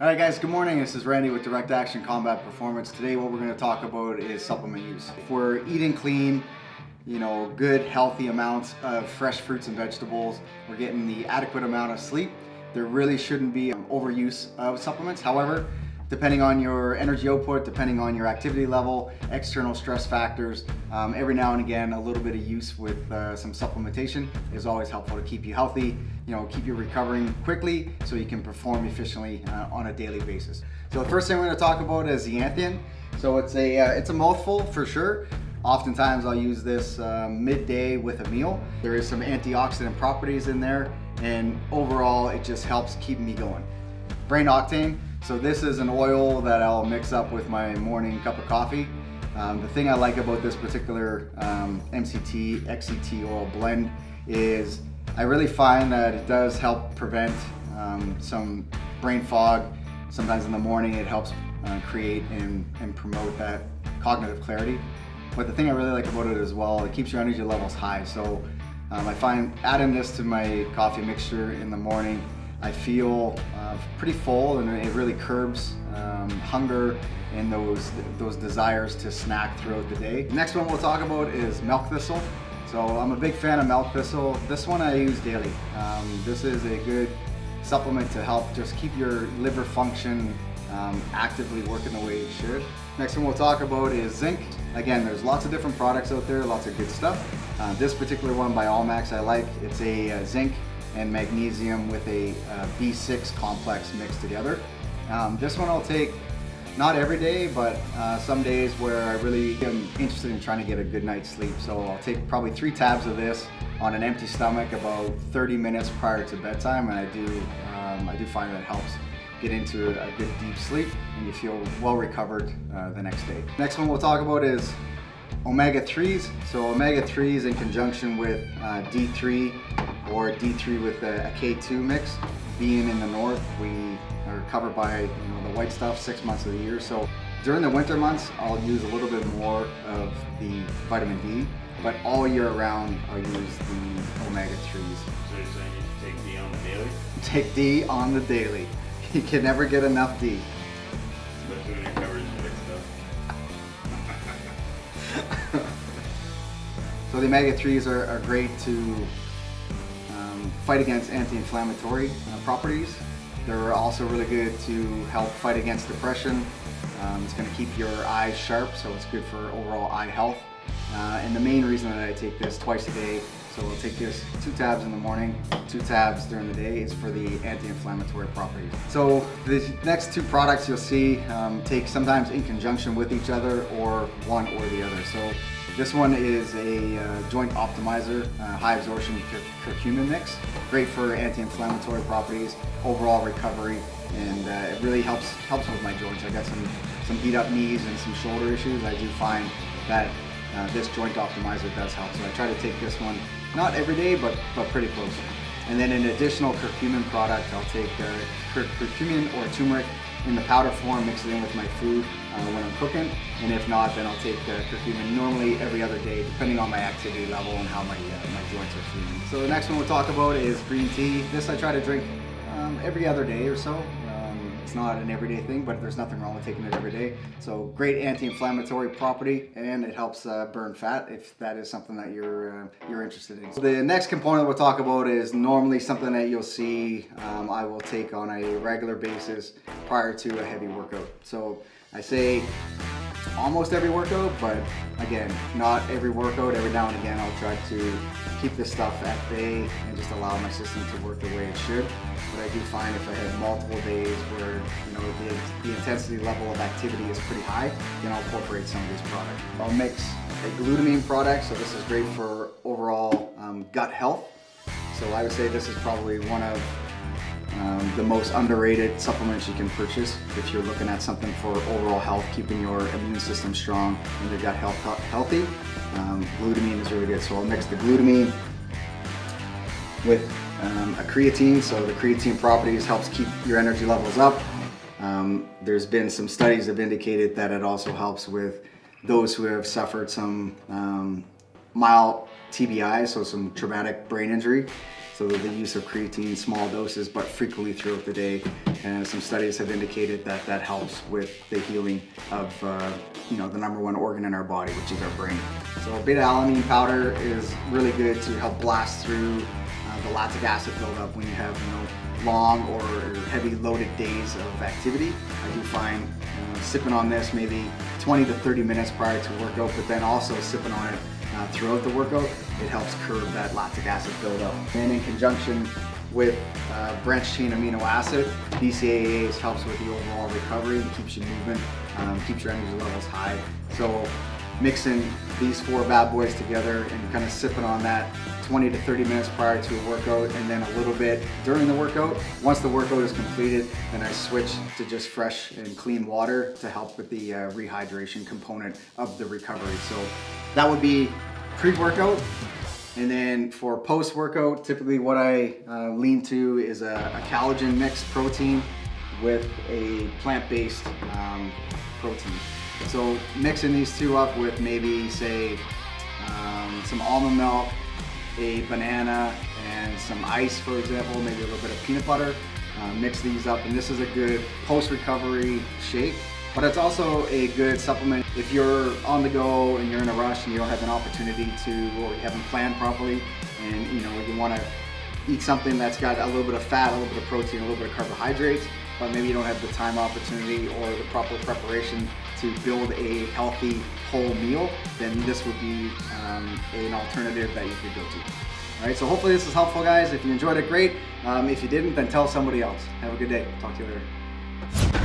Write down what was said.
Alright guys, good morning. This is Randy with Direct Action Combat Performance. Today what we're going to talk about is supplement use. If we're eating clean, good healthy amounts of fresh fruits and vegetables, we're getting the adequate amount of sleep, there really shouldn't be overuse of supplements. However, depending on your energy output, depending on your activity level, external stress factors, every now and again a little bit of use with some supplementation is always helpful to keep you healthy, keep you recovering quickly so you can perform efficiently on a daily basis. So the first thing we're going to talk about is the Zeaxanthin. So it's a mouthful for sure. Oftentimes I'll use this midday with a meal. There is some antioxidant properties in there, and overall it just helps keep me going. Brain Octane. So this is an oil that I'll mix up with my morning cup of coffee. The thing I like about this particular MCT, XCT oil blend is I really find that it does help prevent some brain fog. Sometimes in the morning it helps create and promote that cognitive clarity. But the thing I really like about it as well, it keeps your energy levels high. So I find adding this to my coffee mixture in the morning, I feel pretty full, and it really curbs hunger and those desires to snack throughout the day. The next one we'll talk about is milk thistle. So I'm a big fan of milk thistle. This one I use daily. This is a good supplement to help just keep your liver function actively working the way it should. Next one we'll talk about is zinc. Again, there's lots of different products out there, lots of good stuff. This particular one by Allmax I like. It's a zinc and magnesium with a B6 complex mixed together. This one I'll take not every day, but some days where I really am interested in trying to get a good night's sleep. So I'll take probably 3 tabs of this on an empty stomach about 30 minutes prior to bedtime, and I do find that it helps get into a good deep sleep and you feel well recovered the next day. Next one we'll talk about is omega-3s. So omega-3s in conjunction with D3 or D3 with a K2 mix. Being in the north, we are covered by the white stuff 6 months of the year. So during the winter months, I'll use a little bit more of the vitamin D, but all year round, I'll use the omega-3s. So you're saying you take D on the daily? Take D on the daily. You can never get enough D. Especially when you're covered in white stuff. So the omega-3s are great to fight against anti-inflammatory properties. They're also really good to help fight against depression. It's going to keep your eyes sharp, so it's good for overall eye health. And the main reason that I take this twice a day, so I'll take this 2 tabs in the morning, 2 tabs during the day, is for the anti-inflammatory properties. So the next 2 products you'll see take sometimes in conjunction with each other or one or the other. So this one is a joint optimizer, high absorption curcumin mix. Great for anti-inflammatory properties, overall recovery, and it really helps with my joints. I got some beat up knees and some shoulder issues. I do find that this joint optimizer does help. So I try to take this one, not every day, but pretty close. And then an additional curcumin product, I'll take curcumin or turmeric in the powder form, mix it in with my food when I'm cooking. And if not, then I'll take curcumin normally every other day, depending on my activity level and how my joints are feeling. So the next one we'll talk about is green tea. This I try to drink every other day or so. It's not an everyday thing, but there's nothing wrong with taking it every day. So great anti-inflammatory property, and it helps burn fat if that is something that you're interested in. So the next component we'll talk about is normally something that you'll see I will take on a regular basis prior to a heavy workout. So I say almost every workout, but again, not every workout. Every now and again I'll try to keep this stuff at bay and just allow my system to work the way it should. But I do find if I have multiple days where the intensity level of activity is pretty high, then I'll incorporate some of these products. I'll mix a glutamine product, so this is great for overall gut health. So I would say this is probably one of the most underrated supplements you can purchase if you're looking at something for overall health, keeping your immune system strong and your gut health healthy. Glutamine is really good. So I'll mix the glutamine with a creatine. So the creatine properties helps keep your energy levels up. There's been some studies that have indicated that it also helps with those who have suffered some mild TBI, so some traumatic brain injury. So the use of creatine, small doses, but frequently throughout the day. And some studies have indicated that that helps with the healing of the #1 organ in our body, which is our brain. So beta-alanine powder is really good to help blast through the lactic acid buildup when you have long or heavy loaded days of activity. I do find sipping on this maybe 20 to 30 minutes prior to workout, but then also sipping on it throughout the workout, it helps curb that lactic acid buildup. And in conjunction with branched chain amino acid, BCAAs helps with the overall recovery, keeps you moving, keeps your energy levels high. So mixing these 4 bad boys together and kind of sipping on that 20 to 30 minutes prior to a workout, and then a little bit during the workout. Once the workout is completed, then I switch to just fresh and clean water to help with the rehydration component of the recovery. So that would be pre-workout. And then for post-workout, typically what I lean to is a collagen mixed protein with a plant-based protein. So mixing these two up with maybe say some almond milk, a banana, and some ice, for example, maybe a little bit of peanut butter. Mix these up, and this is a good post-recovery shake. But it's also a good supplement if you're on the go and you're in a rush and you don't have an opportunity to, or you haven't planned properly, and you want to eat something that's got a little bit of fat, a little bit of protein, a little bit of carbohydrates, but maybe you don't have the time, opportunity, or the proper preparation to build a healthy whole meal, then this would be an alternative that you could go to. All right, so hopefully this is helpful, guys. If you enjoyed it, great. If you didn't, then tell somebody else. Have a good day. Talk to you later.